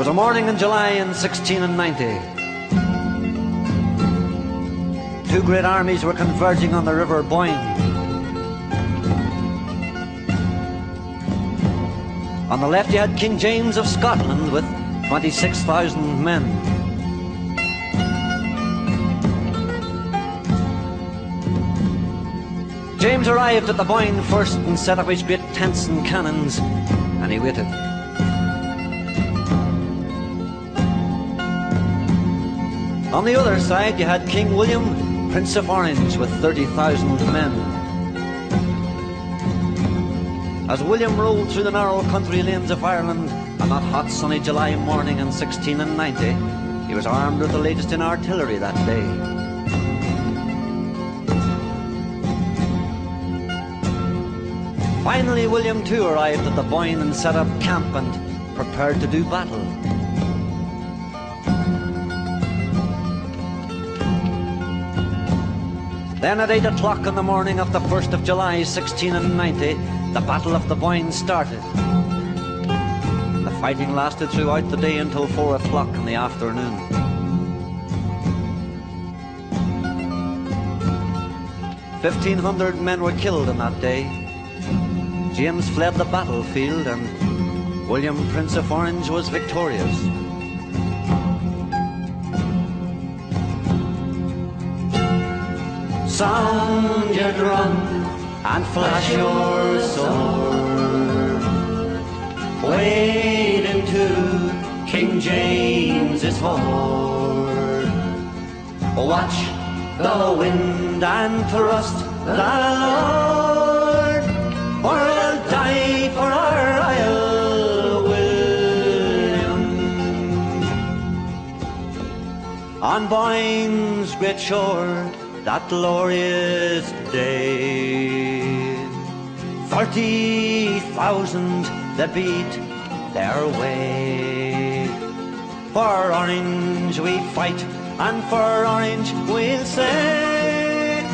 was a morning in July in 1690. Two great armies were converging on the river Boyne. On the left you had King James of Scotland with 26,000 men. James arrived at the Boyne first and set up his great tents and cannons, and he waited. On the other side you had King William, Prince of Orange, with 30,000 men. As William rolled through the narrow country lanes of Ireland on that hot sunny July morning in 1690, he was armed with the latest in artillery that day. Finally William too arrived at the Boyne and set up camp and prepared to do battle. Then at 8 o'clock in the morning of the 1st of July 1690, the Battle of the Boyne started. The fighting lasted throughout the day until 4 o'clock in the afternoon. "1,500 men were killed on that day. James fled the battlefield and William, Prince of Orange, was victorious. Sound your drum and flash your sword. Wade into King James's horde. Watch the wind and trust the Lord, or we'll die for our Isle William. On Boyne's great shore that glorious day, 30,000 that beat their way. For Orange we fight, and for Orange we'll say,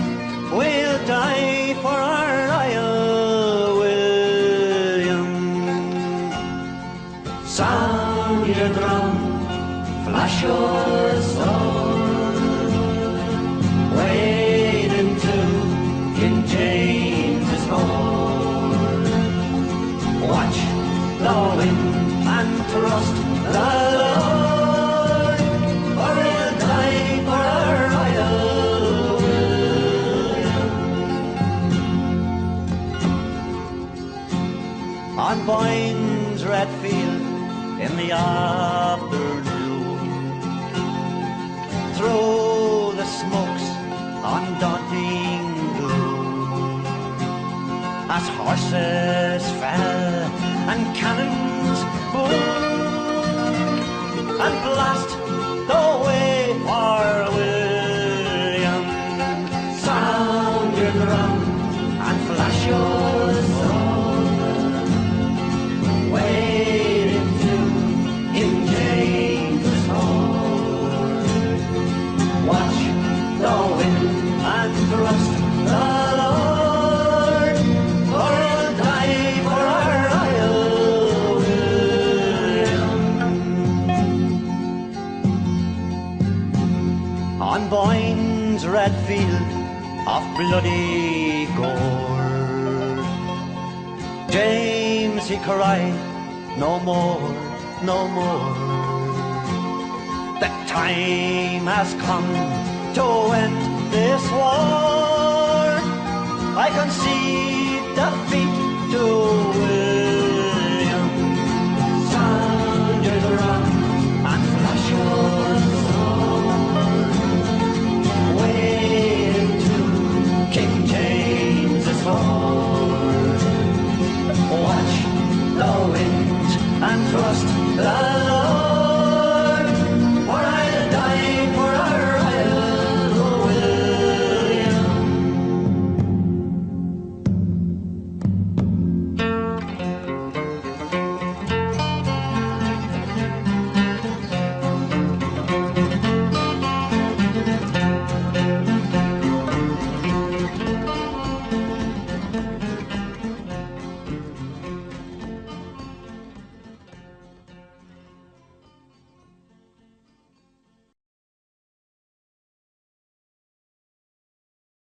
we'll die for our Isle William. Sound your drum, flash your sword. Wade into King James's horde. Watch the wind and trust the Lord, or we'll die for our Isle William. On Boyne's red field in the afternoon, through the smokes undaunting gloom, as horses fell and cannons boom, and blast the way for William. Sound your drum and flash your sword. Wade into King James's horde. Watch the wind and trust the Lord, or we'll die for our Isle William. On Boyne's red field of bloody gore, James he cried, no more, no more. The time has come to end this war. I concede defeat to